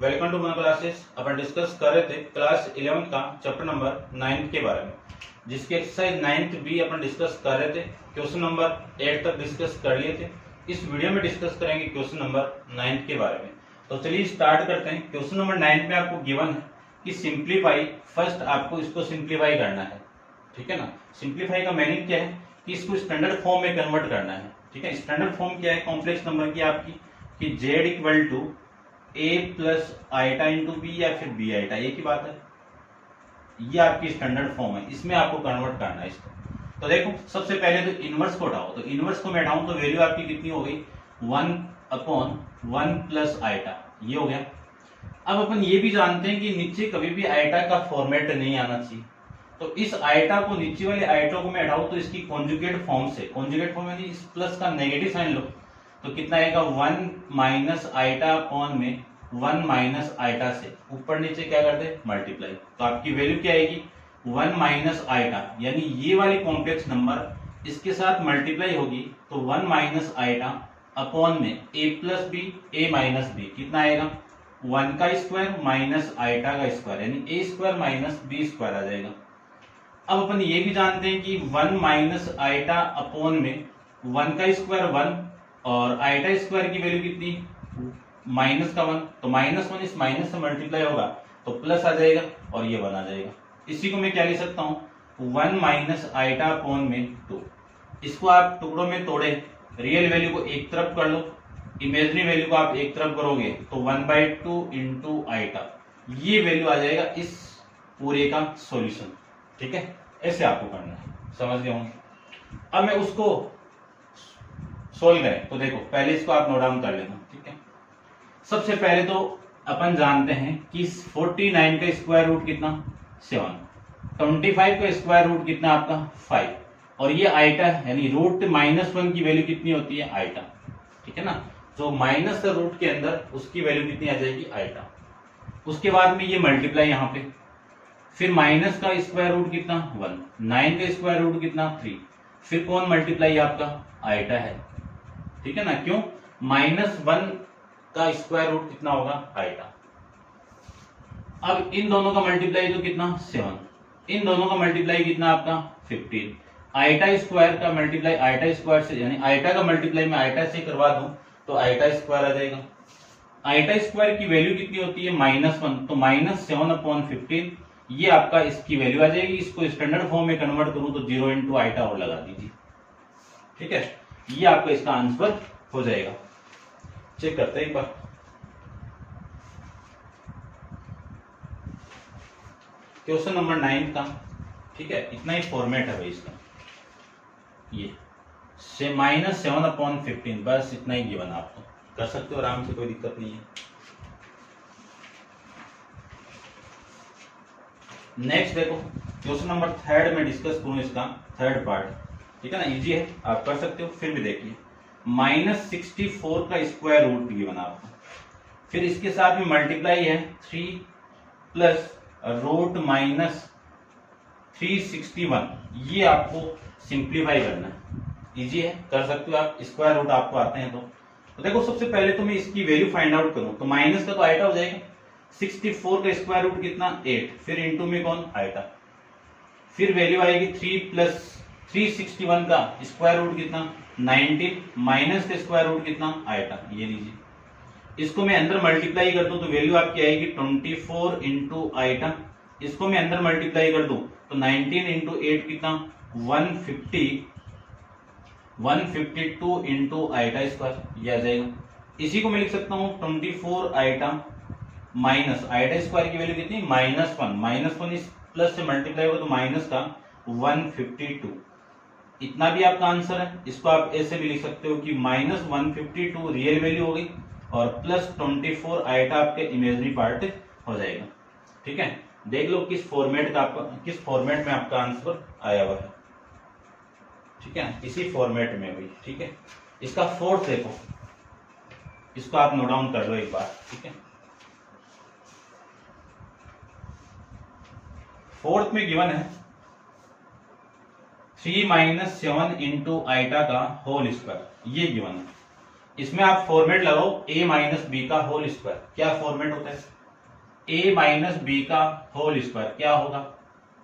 Welcome to my classes. अपन discuss कर रहे थे क्लास 11 का चैप्टर नंबर 9 के बारे में, जिसकी एक्सरसाइज 9th भी अपन डिस्कस कर रहे थे। क्वेश्चन नंबर 8 तक डिस्कस कर लिए थे। इस वीडियो में डिस्कस करेंगे क्वेश्चन नंबर 9 के बारे में। तो चलिए स्टार्ट करते हैं। क्वेश्चन नंबर 9 में आपको गिवन है कि सिंप्लीफाई, फर्स्ट आपको इसको सिंप्लीफाई करना है, ठीक है ना। सिंप्लीफाई का मीनिंग क्या है कि इसको स्टैंडर्ड फॉर्म में कन्वर्ट करना है, ठीक है। स्टैंडर्ड फॉर्म क्या है कॉम्प्लेक्स नंबर की आपकी, कि z equal to a plus iota into B या फिर बी आइटा, ये की बात है। ये आपकी स्टैंडर्ड फॉर्म है, इसमें आपको कन्वर्ट करना है इसको। तो देखो सबसे पहले तो इनवर्स को हटाओ, तो इनवर्स को मैं हटाऊं तो वैल्यू आपकी कितनी हो गई 1/1 प्लस आइटा, ये हो गया। अब अपन ये भी जानते हैं कि नीचे कभी भी आइटा का फॉर्मेट नहीं आना चाहिए। तो इस आइटा को, नीचे वाले आइटा को मैं हटाऊं तो इसकी कॉन्जुगेट फॉर्म से, कॉन्जुगेट फॉर्म यानी इस प्लस का नेगेटिव साइन लो तो कितना आएगा 1 माइनस आइटा अपॉन में 1 माइनस आइटा से ऊपर नीचे क्या कर दे मल्टीप्लाई, तो आपकी वैल्यू क्या आएगी 1 माइनस आइटा, यानी ये वाली कॉम्प्लेक्स नंबर इसके साथ मल्टीप्लाई होगी तो 1 माइनस आइटा अपॉन में a plus B a minus B, कितना आएगा 1 का स्क्वायर माइनस आइटा का स्क्वायर, यानी a square minus B square आ जाएगा। अब अपन ये भी जानते हैं कि 1 माइनस आइटा अपॉन में 1 का स्क्वायर 1 और आइटा स्क्वायर की वैल्यू कितनी माइनस का 1, तो -1 इस माइनस से मल्टीप्लाई होगा तो प्लस आ जाएगा और ये 1 आ जाएगा। इसी को मैं क्या लिख सकता हूँ 1 माइनस आइटा अपॉन में 2। इसको आप टुकड़ों में तोड़े, रियल वैल्यू को एक तरफ कर लो, इमेजिनरी वैल्यू को आप एक तरफ करोगे तो 1/2 इंटू आइटा, ये वैल्यू आ जाएगा इस पूरे का सॉल्यूशन, ठीक है। ऐसे आपको करना है, समझ गए होंगे। अब मैं उसको सोल्व करें तो देखो पहले इसको आप नोट डाउन कर लेना, ठीक है। सबसे पहले तो अपन जानते हैं कि 49 का स्क्वायर रूट कितना 7, 25 का स्क्वायर रूट कितना आपका 5, और ये आइटा यानी रूट -1 की वैल्यू कितनी होती है आइटा, ठीक है ना। जो माइनस का रूट के अंदर उसकी वैल्यू कितनी आ जाएगी आइटा। उसके बाद में ये मल्टीप्लाई यहाँ पे, फिर माइनस का स्क्वायर रूट कितना 1, 9 का स्क्वायर रूट कितना 3, फिर कौन मल्टीप्लाई आपका आइटा है, ठीक है ना। क्यों -1 का स्क्वायर रूट कितना होगा आइटा। अब इन दोनों का मल्टीप्लाई तो कितना 7, इन दोनों का मल्टीप्लाई कितना आपका 15, आइटा स्क्वायर का मल्टीप्लाई आइटा स्क्वायर से, यानी आइटा का मल्टीप्लाई मैं आइटा से करवा दूं तो आइटा स्क्वायर आ जाएगा। आइटा स्क्वायर की वैल्यू कितनी होती है -1, तो -7/15 ये आपका इसकी वैल्यू आ जाएगी। इसको स्टैंडर्ड फॉर्म में कन्वर्ट करूं तो 0 इंटू आइटा और लगा दीजिए, ठीक है। ये आपका इसका आंसर हो जाएगा। चेक करते हैं एक बार। क्वेश्चन नंबर 9 का, ठीक है, इतना ही फॉर्मेट है भाई इसका, ये से -7/15, बस इतना ही गिवन, आपको कर सकते हो आराम से, कोई दिक्कत नहीं है। नेक्स्ट देखो क्वेश्चन नंबर 3 में डिस्कस करूं इसका थर्ड पार्ट, ठीक है ना। इजी है, आप कर सकते हो। फिर भी देखिए -64 का स्क्वायर रूट गिवन आपको, फिर इसके साथ में मल्टीप्लाई है 3 प्लस रूट -361, ये आपको सिंप्लीफाई करना है। इजी है, कर सकते हो आप, स्क्वायर रूट आपको आते हैं तो देखो सबसे पहले तो मैं इसकी वैल्यू फाइंड आउट करूं तो माइनस का तो आइटा हो जाएगा, 64 का स्क्वायर रूट कितना 8, फिर इंटू में कौन आइटा, फिर वैल्यू आएगी 3 प्लस 361 का स्क्वायर रूट कितना 19, माइनस का स्क्वायर रूट कितना आइटा, ये लीजिए। इसको मैं अंदर मल्टीप्लाई कर दूं तो वैल्यू आपकी आएगी 24 इंटू आइटा, इसको मैं अंदर मल्टीप्लाई कर दूं तो 19 इंटू 8 कितना 152 इंटू आइटा स्क्वायर, ये आ जाएगा। इसी को मैं लिख सकता हूं 24 आइटा माइनस आइटा स्क्वायर की वैल्यू कितनी -1 इस प्लस से मल्टीप्लाई होगा तो माइनस का 152, इतना भी आपका आंसर है। इसको आप ऐसे भी लिख सकते हो कि -152 रियल वैल्यू हो गई और प्लस 24 आइटा आपके इमेजिनरी पार्ट हो जाएगा, ठीक है। देख लो किस फॉर्मेट में आपका आंसर आया हुआ है, ठीक है, इसी फॉर्मेट में भी, ठीक है। इसका फोर्थ देखो, इसको आप नोट डाउन कर लो एक बार, ठीक है। फोर्थ में गिवन है 3 - 7 इंटू आइटा का होल स्क्वायर, ये गिवन है। इसमें आप फॉर्मेट लगाओ a माइनस बी का होल स्क्वायर। क्या फॉर्मेट होता है? a माइनस बी का होल स्क्वायर क्या होगा?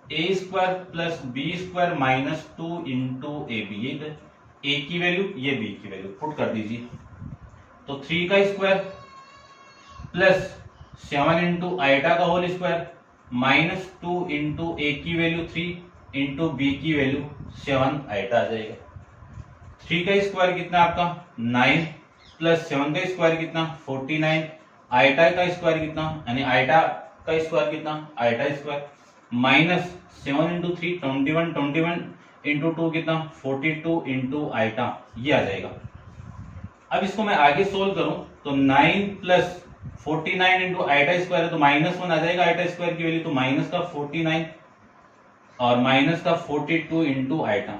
A square plus B square minus 2 into A B. ये a की वैल्यू, ये b की वैल्यू पुट कर दीजिए। तो 3 का स्क्वायर प्लस 7 इंटू आइटा का होल स्क्वायर माइनस 2 इंटू ए की वैल्यू 3 इंटू बी की वैल्यू 7 आइटा आ जाएगा। 3 का स्क्वायर कितना आपका 9 प्लस 7 का स्क्वायर कितना 49, आइटा का स्क्वायर कितना, यानी आइटा का स्क्वायर कितना iota square minus 7 into 3 21, 21 into 2 कितना 42 इंटू आइटा, ये आ जाएगा। अब इसको मैं आगे सोल्व करूं तो 9 प्लस 49 इंटू आइटा स्क्वायर है तो -1 आ जाएगा आइटा स्क्वायर की वैल्यू, तो माइनस का 49 और माइनस का 42 इंटू आइटा।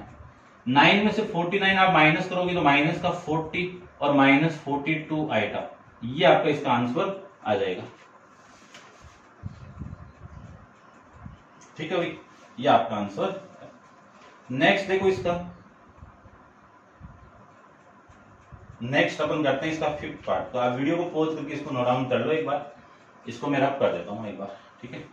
9 में से 49 आप माइनस करोगे तो माइनस का 40 और माइनस 42 आइटा, ये आपका इसका आंसर आ जाएगा। ठीक है भाई, ये आपका आंसर। नेक्स्ट देखो इसका, नेक्स्ट अपन करते हैं इसका 5th पार्ट। तो आप वीडियो को पॉज करके इसको नोट डाउन कर लो एक बार, इसको मैं रब कर देता हूं एक बार, ठीक है।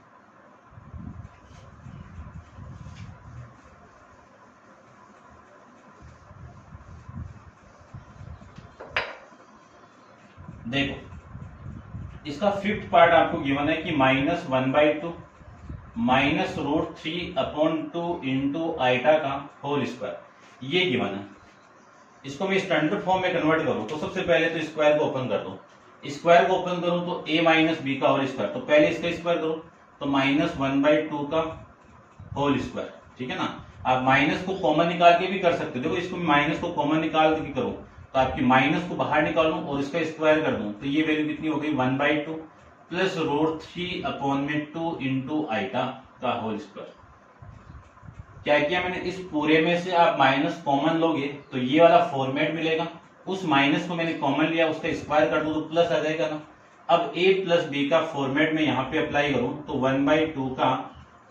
देखो इसका 5th पार्ट आपको गिवन है कि -1/2 माइनस √3/2 इंटू आइटा का होल स्क्वायर, ये गिवन है। इसको मैं स्टैंडर्ड फॉर्म में कन्वर्ट करूं तो सबसे पहले तो स्क्वायर को ओपन कर दो। स्क्वायर को ओपन करूं तो a माइनस बी का होल स्क्वायर, तो पहले इसका स्क्वायर करो तो -1/2 का होल स्क्वायर, ठीक है ना। आप माइनस को कॉमन निकाल के भी कर सकते हो। देखो इसको माइनस को कॉमन निकाल के करो तो आपकी माइनस को बाहर निकालूं और इसका स्क्वायर कर दूं तो ये वैल्यू कितनी हो गई 1/2 प्लस √3/2 इंटू आइटा का होल स्क्वायर। क्या किया मैंने, इस पूरे में से आप माइनस कॉमन लोगे तो ये वाला फॉर्मेट मिलेगा, उस माइनस को मैंने कॉमन लिया उसका स्क्वायर कर दूं तो प्लस आ जाएगा ना। अब a प्लस बी का फॉर्मेट में यहाँ पे अप्लाई करूं तो 1/2 का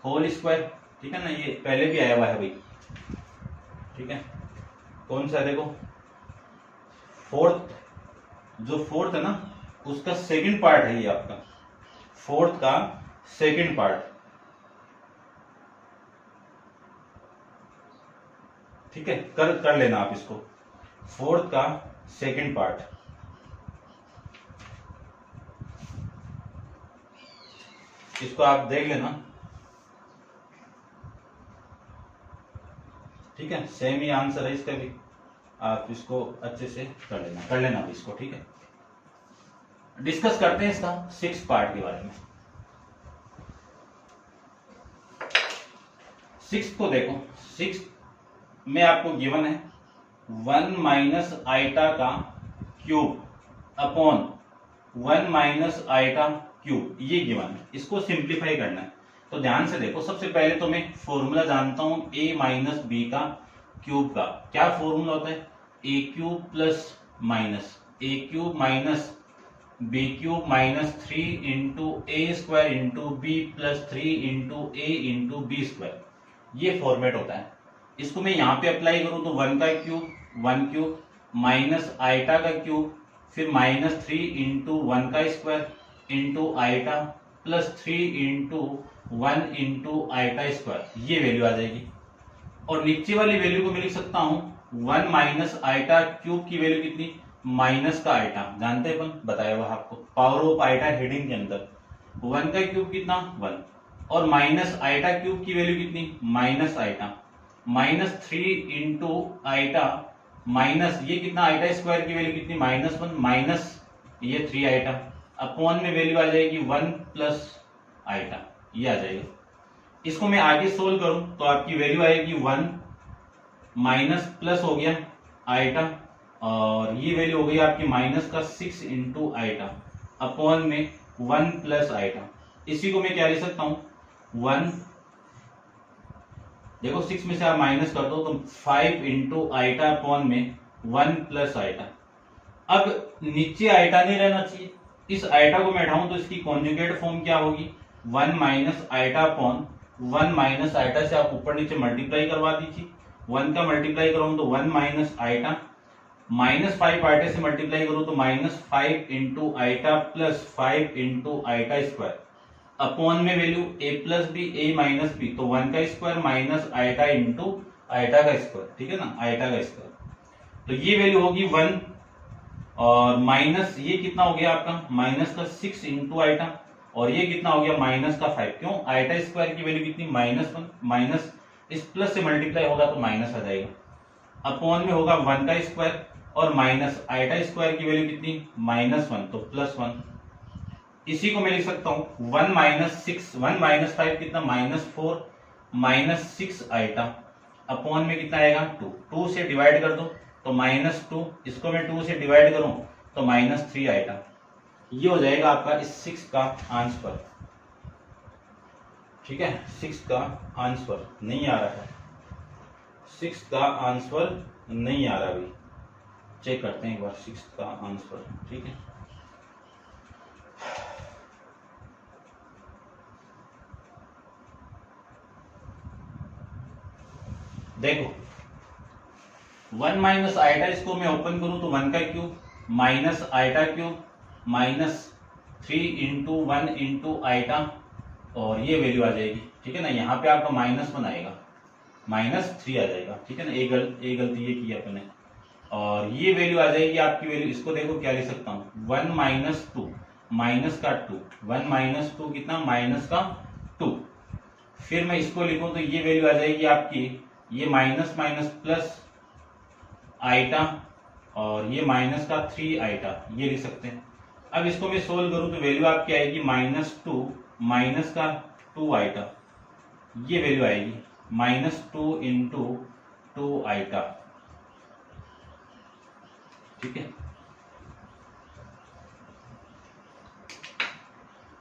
होल स्क्वायर, ठीक है ना। ये पहले भी आया हुआ है भाई, ठीक है। कौन सा, देखो फोर्थ, जो फोर्थ है ना उसका सेकंड पार्ट है ये आपका, फोर्थ का सेकंड पार्ट, ठीक है। कर लेना आप इसको, फोर्थ का सेकंड पार्ट, इसको आप देख लेना, ठीक है। सेम ही आंसर है इसका भी, आप इसको अच्छे से कर लेना इसको, ठीक है। डिस्कस करते हैं इसका 6th पार्ट के बारे में। 6th को देखो, 6th में आपको गिवन है 1 माइनस आइटा का cube upon 1 minus iota cube, ये गिवन है। इसको सिंप्लीफाई करना है तो ध्यान से देखो। सबसे पहले तो मैं फॉर्मूला जानता हूं a माइनस बी का क्यूब का। क्या फॉर्मूला होता है, a cube plus minus a cube minus B cube minus 3 into A square into B plus 3 into A into B square, ये फॉर्मेट होता है। इसको मैं यहाँ पे अप्लाई करूं तो 1 का क्यूब 1 क्यूब माइनस आइटा का क्यूब फिर -3 इंटू 1 का square into iota plus 3 into 1 into iota square, ये वैल्यू आ जाएगी। और नीचे वाली वैल्यू को मैं लिख सकता हूं 1 माइनस आइटा क्यूब की वैल्यू कितनी, माइनस का आइटा, जानते हैं अपन, बताया हुआ आपको पावर ऑफ आइटा हेडिंग के अंदर। 1 का क्यूब कितना 1 और माइनस आइटा क्यूब की वैल्यू कितनी minus iota, -3 into iota minus ये कितना आइटा स्क्वायर की वैल्यू कितनी -1 माइनस ये 3 आइटा अपॉन में वैल्यू आ जाएगी 1 प्लस आइटा, ये आ जाएगा। इसको मैं आगे सोल्व करूं तो आपकी वैल्यू आएगी 1 माइनस प्लस हो गया आइटा और ये वैल्यू हो गई आपकी माइनस का 6 इंटू आइटा अपॉन में 1 प्लस आइटा। इसी को मैं क्या लिख सकता हूं 1, देखो 6 में से आप माइनस कर दो तो 5 इंटू आइटा अपॉन में 1 प्लस आइटा। अब नीचे आइटा नहीं रहना चाहिए, इस आइटा को मैं हटाऊं तो इसकी कॉन्जुगेट फॉर्म क्या होगी 1 minus iota upon 1 minus iota से आप ऊपर नीचे मल्टीप्लाई करवा दीजिए। 1 का मल्टीप्लाई कराऊं तो 1 माइनस आइटा -5 आइटा से मल्टीप्लाई करूं तो -5 into iota plus 5 into iota square upon में value a plus B a minus B, तो 1 का square minus iota into iota का स्क्वायर, ठीक है ना, आइटा का स्क्वायर। तो ये वैल्यू होगी 1 और माइनस ये कितना हो गया आपका माइनस का 6 इंटू आइटा और ये कितना हो गया माइनस का 5। क्यों, आइटा स्क्वायर की वैल्यू कितनी -1, माइनस इस प्लस से मल्टीप्लाई होगा तो माइनस आ जाएगा, अपॉन में होगा 1 का स्क्वायर और माइनस आइटा स्क्वायर की वैल्यू कितनी -1 तो +1। इसी को मैं लिख सकता हूं 1 माइनस 6, 1 माइनस 5 कितना -4 माइनस 6 आइटा अपॉन में कितना आएगा 2, 2 से डिवाइड कर दो तो -2, इसको मैं 2 से डिवाइड करूं तो -3 आइटा। ये हो जाएगा आपका इस 6 का आंसर, ठीक है। 6 का आंसर नहीं आ रहा है, 6 का आंसर नहीं आ रहा, अभी चेक करते हैं एक बार 6 का आंसर, ठीक है। देखो 1 माइनस आइटा, इसको मैं ओपन करूं तो 1 का cube minus iota cube minus 3 into 1 into iota और ये वैल्यू आ जाएगी, ठीक है ना। यहाँ पे आपका -1 आएगा, -3 आ जाएगा, ठीक है ना। एक गलती ये की अपने, और ये वैल्यू आ जाएगी आपकी वैल्यू, इसको देखो क्या लिख सकता हूँ 1 माइनस 2 माइनस का 2, 1 माइनस 2 कितना माइनस का 2। फिर मैं इसको लिखूं तो ये वैल्यू आ जाएगी आपकी, ये माइनस माइनस प्लस आइटा और ये माइनस का 3 आइटा, ये लिख सकते हैं। अब इसको मैं सोल्व करूं तो वैल्यू आपकी आएगी -2 माइनस का 2 आइटा, ये वैल्यू आएगी -2 इंटू 2 आइटा, ठीक है।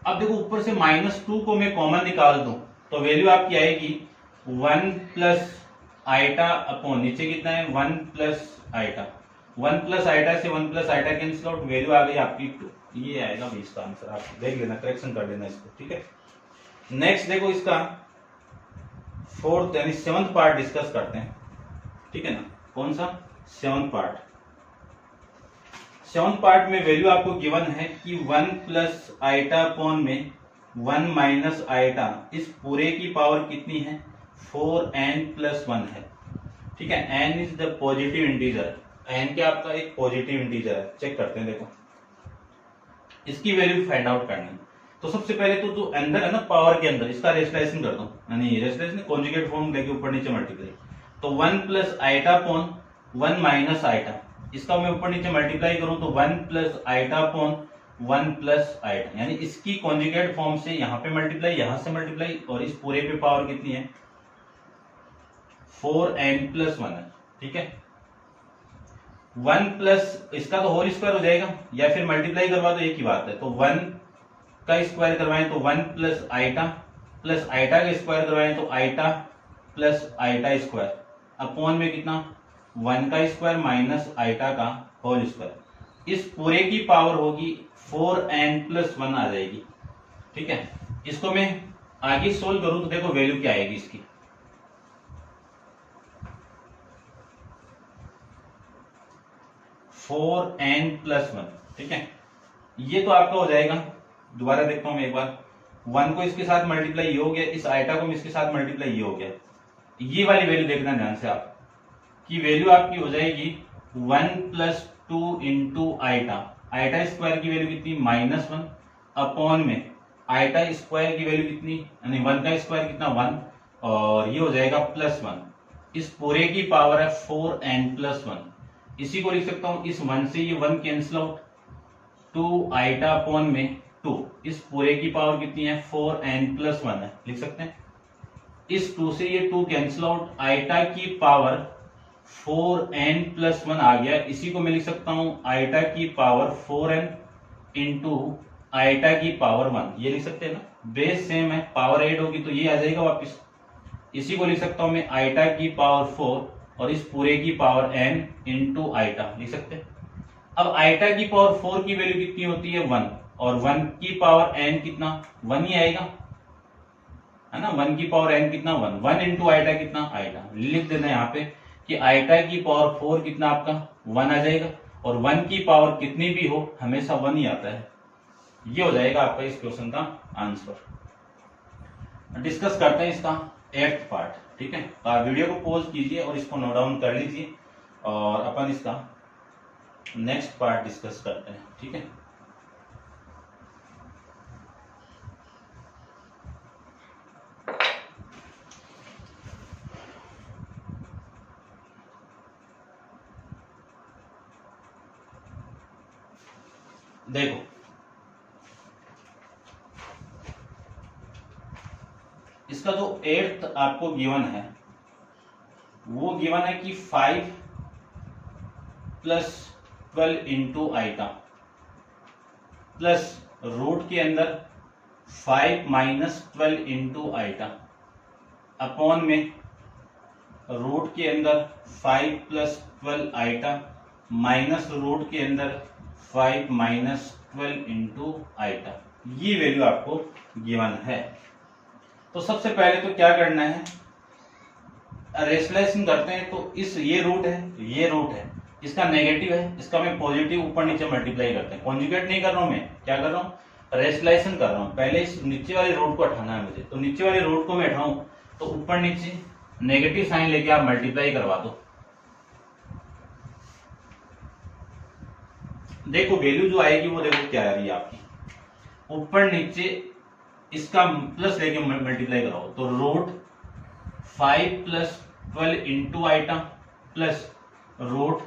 अब देखो ऊपर से -2 को मैं कॉमन निकाल दूं तो वैल्यू आपकी आएगी 1 प्लस आइटा अपॉन नीचे कितना है 1 प्लस आइटा, 1 प्लस आइटा से 1 plus iota cancel out, value आ गई आपकी 2। ये आएगा 20 का आंसर, आप देख लेना, करेक्शन कर लेना इसको, ठीक है। नेक्स्ट देखो इसका 4th यानी 7th पार्ट डिस्कस करते हैं, ठीक है ना। कौन सा 7th पार्ट, 7th पार्ट में वैल्यू आपको गिवन है कि 1 प्लस आइटा अपॉन में 1 माइनस आइटा, इस पूरे की पावर कितनी है 4n प्लस 1 है, ठीक है। n is the positive integer, n क्या आपका एक पॉजिटिव इंटीजर है। चेक करते हैं, देखो इसकी वैल्यू फाइंड आउट करनी। तो सबसे पहले तो जो अंदर है ना पावर के अंदर, इसका रेशनलाइजेशन कर दो, यानी रेशनलाइजेशन कॉन्जुगेट फॉर्म लेके ऊपर नीचे मल्टीप्लाई, तो 1 plus iota upon 1 minus iota, इसका मैं ऊपर नीचे मल्टीप्लाई करूं तो 1 plus iota upon 1 plus iota, यानी इसकी कॉन्जुगेट फॉर्म से यहाँ पे मल्टीप्लाई, यहां से मल्टीप्लाई, और इस पूरे पे पावर कितनी है 4n प्लस 1 है, ठीक है। 1 प्लस इसका तो होल स्क्वायर हो जाएगा, या फिर मल्टीप्लाई करवा तो एक ही बात है, तो 1 का स्क्वायर करवाएं तो 1 प्लस आइटा का स्क्वायर करवाएं तो iota plus iota square upon में कितना 1 का स्क्वायर माइनस आइटा का होल स्क्वायर, इस पूरे की पावर होगी 4n प्लस 1 आ जाएगी, ठीक है। इसको मैं आगे सोल्व करूं तो देखो वैल्यू क्या आएगी इसकी, फोर एन प्लस 1, ठीक है। ये तो आपका हो जाएगा, दोबारा देखता हूं मैं एक बार, 1 को इसके साथ मल्टीप्लाई ये हो गया, इस आइटा को इसके साथ मल्टीप्लाई ये हो गया। ये वाली वैल्यू देखना ध्यान से आप, कि वैल्यू आपकी हो जाएगी 1 plus 2 into iota, iota square की वैल्यू कितनी -1 अपॉन में आइटा स्क्वायर की वैल्यू कितनी, यानी 1 का स्क्वायर कितना 1, और ये हो जाएगा +1, इस पूरे की पावर है 4n प्लस 1। इसी को लिख सकता हूं, इस 1 से ये 1 कैंसिल आउट, 2 आइटा अपॉन में 2, इस पूरे की पावर कितनी है 4n प्लस 1 है, लिख सकते हैं। इस 2 से ये 2 कैंसिल आउट, आइटा की पावर 4n प्लस 1 आ गया, इसी को मैं लिख सकता हूं आइटा की पावर 4n इंटू आइटा की पावर 1, ये लिख सकते हैं ना, बेस सेम है, पावर ऐड होगी तो ये आ जाएगा वापस। इसी को लिख सकता हूं मैं आइटा की पावर 4 और इस पूरे की पावर n इंटू आइटा, लिख सकते हैं। अब आइटा की पावर 4 की वैल्यू कितनी होती है 1, और 1 की पावर n कितना 1 ही आएगा, है ना। 1 की पावर n कितना 1 इंटू आइटा कितना आइटा, लिख देना यहाँ पे कि आइटा की पावर 4 कितना आपका 1 आ जाएगा, और 1 की पावर कितनी भी हो हमेशा 1 ही आता है। ये हो जाएगा आपका इस क्वेश्चन का आंसर। डिस्कस करते हैं इसका 8th पार्ट, ठीक है। तो आप वीडियो को पॉज कीजिए और इसको नोट डाउन कर लीजिए और अपन इसका नेक्स्ट पार्ट डिस्कस करते हैं, ठीक है। देखो इसका जो 8th आपको गिवन है वो गिवन है कि 5 + 12 इंटू आइटा प्लस रूट के अंदर 5 - 12 इंटू आइटा अपॉन में रूट के अंदर 5 + 12 आइटा माइनस रूट के अंदर 5 - 12 इंटू आइटा। ये वैल्यू आपको गिवन है। तो सबसे पहले तो क्या करना है, रेशनलाइजेशन करते हैं। तो इस ये रूट है, इसका नेगेटिव है, इसका मैं पॉजिटिव ऊपर नीचे मल्टीप्लाई करते हैं। कॉन्जुगेट नहीं कर रहा हूं, मैं क्या कर रहा हूँ, रेशनलाइजेशन कर रहा हूँ। पहले इस नीचे वाले रूट को हटाना है मुझे, तो नीचे वाले रूट को मैं हटाऊं तो ऊपर नीचे नेगेटिव साइन लेके आप मल्टीप्लाई करवा दो। देखो वैल्यू जो आएगी वो देखो क्या आ रही है आपकी, ऊपर नीचे इसका प्लस लेके मल्टीप्लाई कराओ तो root 5 + 12 into iota plus root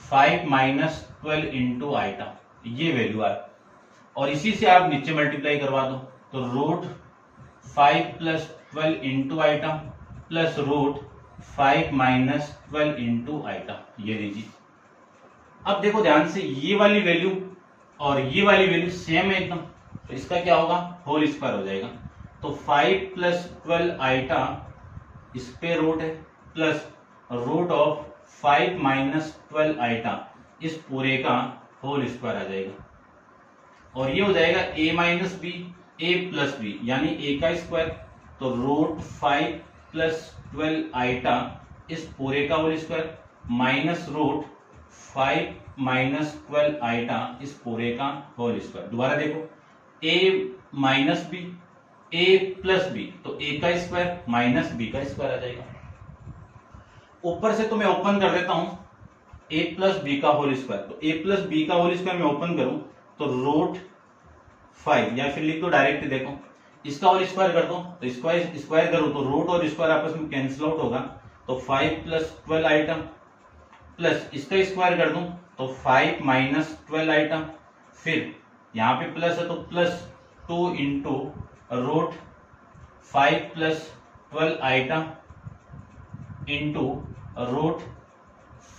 5 - 12 into iota, ये वैल्यू आए। और इसी से आप नीचे मल्टीप्लाई करवा दो तो root 5 + 12 into iota plus root 5 - 12 into iota, ये लीजिए। अब देखो ध्यान से, ये वाली वैल्यू और ये वाली वैल्यू सेम है एकदम, तो इसका क्या होगा, होल स्क्वायर हो जाएगा। तो 5 + 12 आइटा इस पे रूट है प्लस रूट ऑफ 5 - 12 आइटा इस पूरे का होल स्क्वायर आ जाएगा। और ये हो जाएगा a - b a + b यानी a का स्क्वायर, तो रूट 5 + 12 आइटा इस पूरे का whole square minus root 5 - 12 iota इस पूरे का होल स्क्वायर। दोबारा देखो, a - b a + b, तो a का स्क्वायर माइनस b का स्क्वायर आ जाएगा। ऊपर से तो मैं ओपन कर देता हूं a + b का होल स्क्वायर, तो a + b का होल स्क्वायर मैं ओपन करूं तो रूट 5, या फिर लिख दो डायरेक्ट, देखो इसका होल स्क्वायर कर दो तो स्क्वायर करो तो रूट और स्क्वायर आपस में कैंसिल आउट होगा, तो 5 + 12 आइटम प्लस इसका स्क्वायर कर दूं तो 5 - 12 आइटम, फिर यहां पे प्लस है तो +2 into root 5 + 12 item into root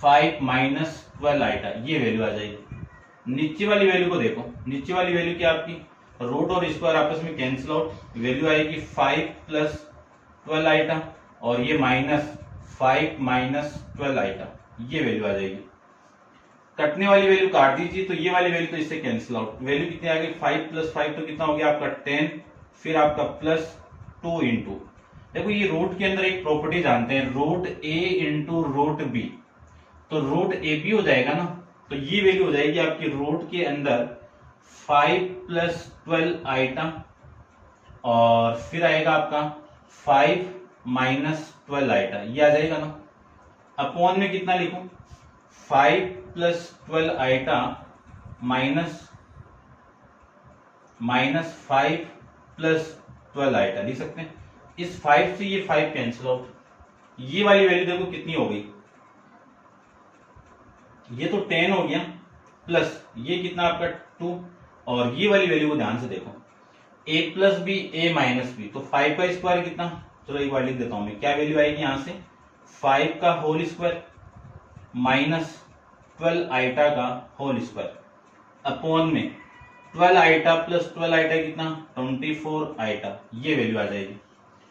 5 - 12 item, ये वैल्यू आ जाएगी। नीचे वाली वैल्यू को देखो, नीचे वाली वैल्यू क्या आपकी, रूट और स्क्वायर आपस में कैंसिल आउट, वैल्यू आएगी 5 + 12 आइटम और ये -5 - 12 आइटम, ये वैल्यू आ जाएगी। कटने वाली वैल्यू काट दीजिए तो ये वाली वैल्यू तो इससे कैंसिल आउट, वैल्यू कितनी आ गई 5 + 5 तो कितना हो गया आपका 10, फिर आपका +2 इंटू, देखो ये रूट के अंदर एक प्रॉपर्टी जानते हैं, root a into root b, तो रूट ए बी हो जाएगा ना, तो ये वैल्यू हो जाएगी आपकी रूट के अंदर 5 + 12 आइटम और फिर आएगा आपका 5 - 12 आइटम, ये आ जाएगा ना। अपॉन में कितना लिखूं, 5 + 12 आइटम माइनस 5 + 12 आइटम लिख सकते हैं। इस 5 से ये 5 कैंसिल आउट, ये वाली वैल्यू देखो कितनी हो गई, ये तो 10 हो गया प्लस ये कितना आपका 2, और ये वाली वैल्यू को ध्यान से देखो, a + b a - b, तो 5 का स्क्वायर कितना, चलो एक बार लिख देता हूं मैं, क्या वैल्यू आएगी यहां से 5 का होल स्क्वायर माइनस 12 आइटा का होल स्क्वायर अपॉन में 12 आइटा प्लस 12 आइटा कितना 24 आइटा, ये वैल्यू आ जाएगी।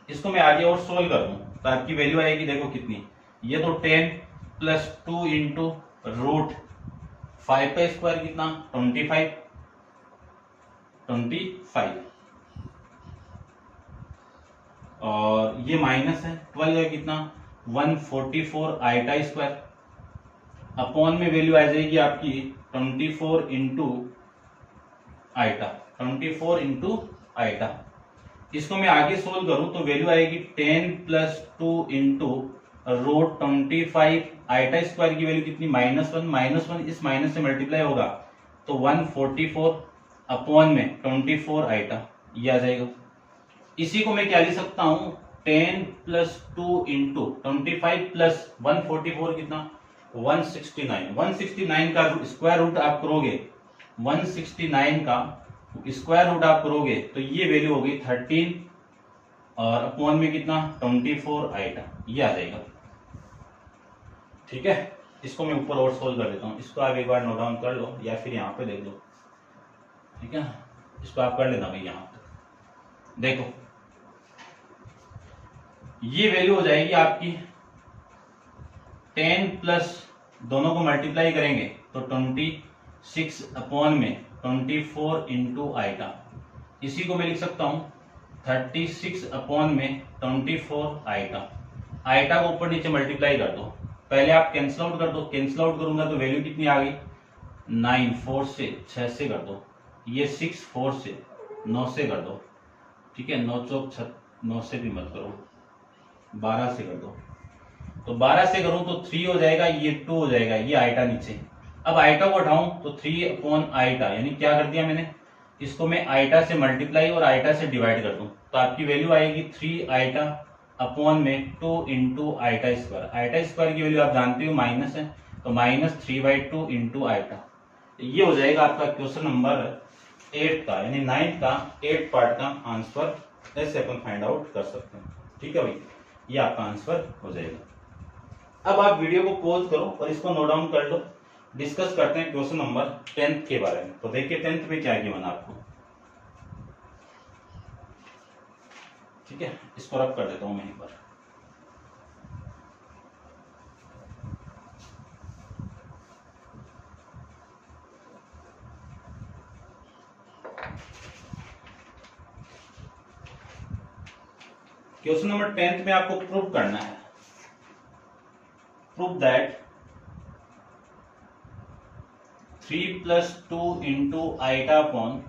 इसको मैं आगे और सोल्व कर दूं तो आपकी वैल्यू आएगी देखो कितनी, ये तो 10 + 2 इंटू रूट 5 का स्क्वायर कितना 25 और ये माइनस है 12 का कितना 144 आइटा स्क्वायर, अपॉन में वैल्यू आ जाएगी आपकी 24 इंटू आइटा, 24 इंटू आइटा। इसको मैं आगे सोल्व करूं तो वैल्यू आएगी 10 plus 2 into root 25 iota square की वैल्यू कितनी -1, -1 इस माइनस से मल्टीप्लाई होगा तो 144 अपॉन में 24 आइटा, ये आ जाएगा। इसी को मैं क्या लिख सकता हूं 10 प्लस 2 इंटू 25 प्लस 144 कितना 169, 169 का स्क्वायर रूट आप करोगे, 169 का स्क्वायर रूट आप करोगे तो ये वैल्यू होगी 13 और अपॉन में कितना 24 आइटा, ये आ जाएगा। ठीक है, इसको मैं ऊपर और सोल्व कर देता हूँ, इसको आप एक बार नोट डाउन कर लो या फिर यहाँ पे देख लो। ठीक है, इसको आप कर लेना भाई। यहाँ पे देखो ये वैल्यू हो जाएगी आपकी 10 प्लस दोनों को मल्टीप्लाई करेंगे तो 26 अपॉन में 24 इंटू आइटा, इसी को मैं लिख सकता हूं 36 अपॉन में 24 आइटा। आइटा को ऊपर नीचे मल्टीप्लाई कर दो, पहले आप कैंसिल आउट कर दो, कैंसिल आउट करूंगा तो वैल्यू कितनी आ गई 9, 4 से 6 से कर दो, ये 6 4 से 9 से कर दो। ठीक है, 9 चौक 9 से भी मत करो, 12 से कर दो, तो 12 से करूं तो 3 हो जाएगा, ये 2 हो जाएगा, ये आइटा नीचे। अब आइटा को हटाऊं तो 3 अपॉन आइटा, यानी क्या कर दिया मैंने, इसको मैं आइटा से मल्टीप्लाई और आइटा से डिवाइड कर दूं तो आपकी वैल्यू आएगी 3 आइटा अपॉन में 2 into iota square. Iota square की वैल्यू आप जानते हो माइनस है, तो -3/2 इंटू आइटा। ये हो जाएगा आपका क्वेश्चन नंबर 8 का, यानी 9 का 8 पार्ट का आंसर। ऐसे अपन फाइंड आउट कर सकते हैं। ठीक है भाई, ये आपका आंसर हो जाएगा। अब आप वीडियो को पॉज करो और इसको नोट डाउन कर लो, डिस्कस करते हैं क्वेश्चन नंबर 10 के बारे में। तो देखिए 10 में क्या गिवन आपको। ठीक है, इसको रब कर देता हूं मैं एक बार। क्वेश्चन नंबर 10 में आपको प्रूव करना है, prove that 3 plus 2 into iota upon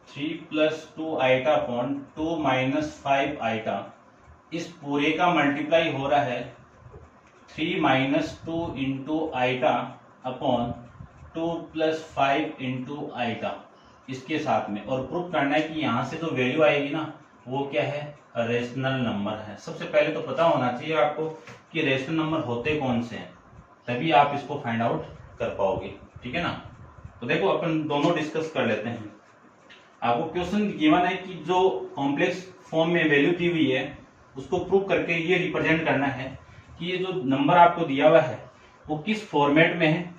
3 plus 2 iota upon 2 minus 5 iota, इस पूरे का मल्टीप्लाई हो रहा है 3 minus 2 into iota upon 2 plus 5 into iota इसके साथ में, और प्रूफ करना है कि यहां से जो वैल्यू आएगी ना वो क्या है, रेशनल नंबर है। सबसे पहले तो पता होना चाहिए आपको कि रेशनल नंबर होते कौन से हैं, तभी आप इसको फाइंड आउट कर पाओगे। ठीक है ना, तो देखो अपन दोनों डिस्कस कर लेते हैं। आपको क्वेश्चन गिवन है कि जो कॉम्प्लेक्स फॉर्म में वैल्यू दी हुई है उसको प्रूव करके ये रिप्रेजेंट करना है कि ये जो नंबर आपको दिया हुआ है वो किस फॉर्मेट में है,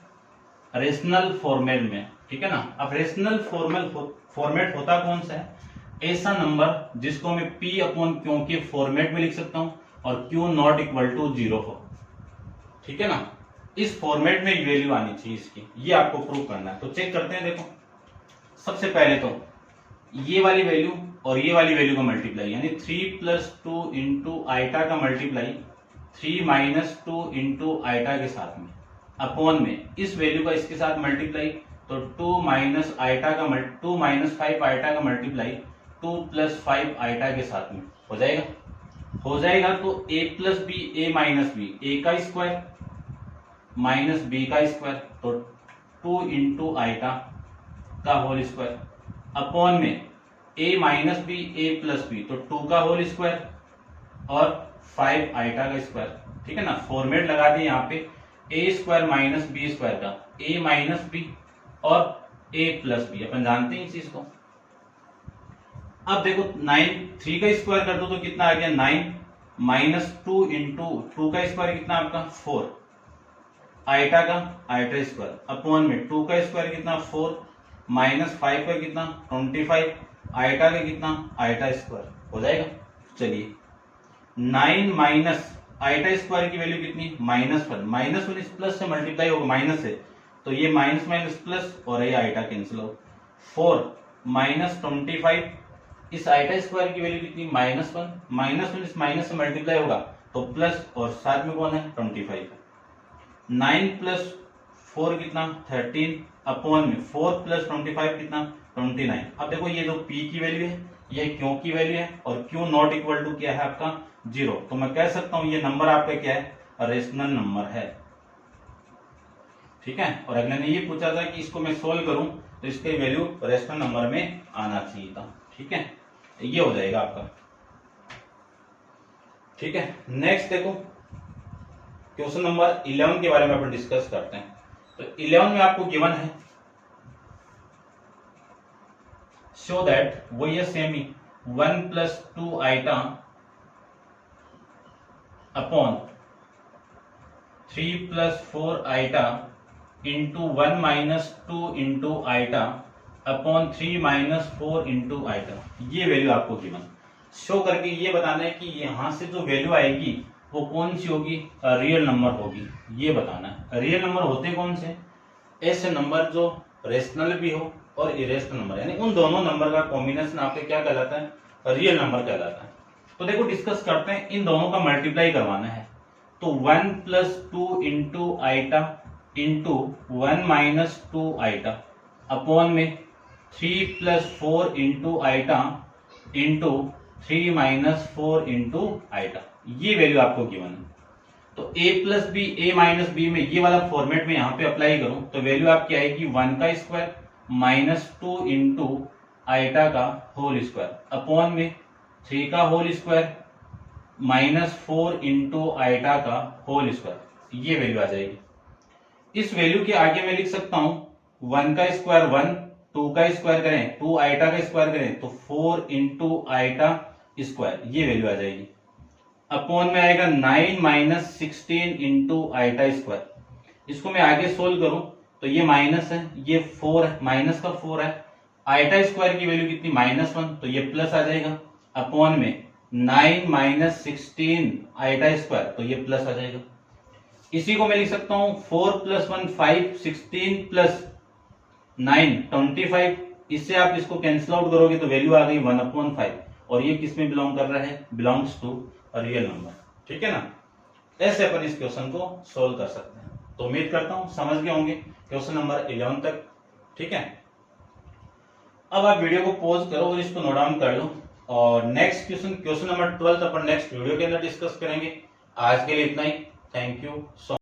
रेशनल फॉर्मेट में। ठीक है ना, अब रेशनल फॉर्मेट होता कौन सा है, ऐसा नंबर जिसको मैं P अपॉन क्यू के फॉर्मेट में लिख सकता हूं और Q नॉट इक्वल टू 0 हो। ठीक है ना, इस फॉर्मेट में वैल्यू आनी चाहिए इसकी, ये आपको प्रूव करना है। तो चेक करते हैं। देखो सबसे पहले तो ये वाली वैल्यू और ये वाली वैल्यू का मल्टीप्लाई, यानी 3 प्लस 2 इंटू आइटा का मल्टीप्लाई 3 माइनस 2 इंटू आइटा के साथ में, अपॉन में इस वैल्यू का इसके साथ मल्टीप्लाई तो 2 माइनस 5 आइटा का मल्टीप्लाई 2 प्लस 5 आइटा के साथ में हो जाएगा। तो a plus B a minus B, a का स्क्वायर माइनस b का स्क्वायर, तो 2 इंटू आइटा का होल स्क्वायर, अपॉन में a minus B a plus B, तो 2 का होल स्क्वायर और 5 आइटा का स्क्वायर। ठीक है ना, फॉर्मेट लगा दिए यहाँ पे a square minus B square का, a माइनस बी और a प्लस बी, अपन जानते हैं इस चीज को। अब देखो 3 का स्क्वायर कर दो तो कितना आ गया 9 माइनस 2 इंटू 2 का स्क्वायर कितना आपका 4 आइटा का आइटा स्क्वायर, अपॉन में 2 का स्क्वायर कितना 4 माइनस 5 का कितना 25 आइटा का कितना आइटा स्क्वायर हो जाएगा। चलिए 9 माइनस आइटा स्क्वायर की वैल्यू कितनी -1 इस प्लस से मल्टीप्लाई होगा माइनस से, तो ये माइनस माइनस प्लस और ये आइटा कैंसिल हो। 4 -25, इस आइटा स्क्वायर की वैल्यू कितनी -1, इस माइनस से मल्टीप्लाई होगा तो प्लस, और साथ में कौन है 25, 9 + 4 कितना 13 अपॉन में 4 + 25 कितना 29। अब देखो ये जो p की वैल्यू है ये q की वैल्यू है, और q नॉट इक्वल टू क्या है आपका 0, तो मैं कह सकता हूं ये नंबर आपका क्या है रेशनल नंबर है। ठीक है, और अगले ने ये पूछा था कि इसको मैं सोल्व करूं तो इसके वैल्यू रेशनल नंबर में आना चाहिए था। ठीक है, ये हो जाएगा आपका। ठीक है, नेक्स्ट देखो क्वेश्चन नंबर 11 के बारे में अपन डिस्कस करते हैं। तो 11 में आपको गिवन है शो दैट वो ये सेम ही 1 + 2 iota upon 3 + 4 iota into 1 - 2 into iota upon 3 - 4 into iota, ये वैल्यू आपको गिवन शो करके ये बताना है कि यहां से जो वैल्यू आएगी वो कौन सी होगी, रियल नंबर होगी, ये बताना है। रियल नंबर होते कौन से, ऐसे नंबर जो रेशनल भी हो और इरेशनल नंबर, यानी उन दोनों नंबर का कॉम्बिनेशन आपके क्या कहलाता है, रियल नंबर कहलाता है। तो देखो डिस्कस करते हैं, इन दोनों का मल्टीप्लाई करवाना है, तो 1 + 2 into iota into 1 - 2 iota upon में 3 + 4 into iota into 3 - 4 into iota, ये वैल्यू आपको गिवन है। तो a + b a - b में ये वाला फॉर्मेट में यहाँ पे अप्लाई करूं तो वैल्यू आपकी आएगी 1 का स्क्वायर -2 इंटू आइटा का होल स्क्वायर अपॉन में 3 का होल स्क्वायर -4 इंटू आइटा का होल स्क्वायर, ये वैल्यू आ जाएगी। इस वैल्यू के आगे मैं लिख सकता हूं 1 का स्क्वायर 1, 2 का स्क्वायर करें 2 आइटा का स्क्वायर करें तो 4 इंटू आइटा स्क्वायर, ये वैल्यू आ जाएगी। अपॉन में आएगा 9 - 16 इंटू आइटा स्क्वायर। इसको मैं आगे सोल्व करूं तो ये माइनस है, ये 4 है, माइनस का 4 है, आइटा स्क्वायर की वैल्यू कितनी -1, तो ये प्लस आ जाएगा। अपॉन में 9 - 16 आइटा स्क्वायर, तो ये प्लस आ जाएगा। इसी को मैं लिख सकता हूं 4 + 1 5, 16 + 9 25, इससे आप इसको कैंसिल आउट करोगे तो वैल्यू आ गई 1/5, और ये किस में बिलोंग कर रहा है, बिलोंग्स टू रियल नंबर। ठीक है ना, ऐसे अपन इस क्वेश्चन को सोल्व कर सकते हैं। तो उम्मीद करता हूं समझ गए होंगे क्वेश्चन नंबर 11 तक। ठीक है, अब आप वीडियो को पॉज करो और इसको नोट डाउन कर लो, और नेक्स्ट क्वेश्चन नंबर 12 अपन नेक्स्ट वीडियो के अंदर डिस्कस करेंगे। आज के लिए इतना ही, थैंक यू सो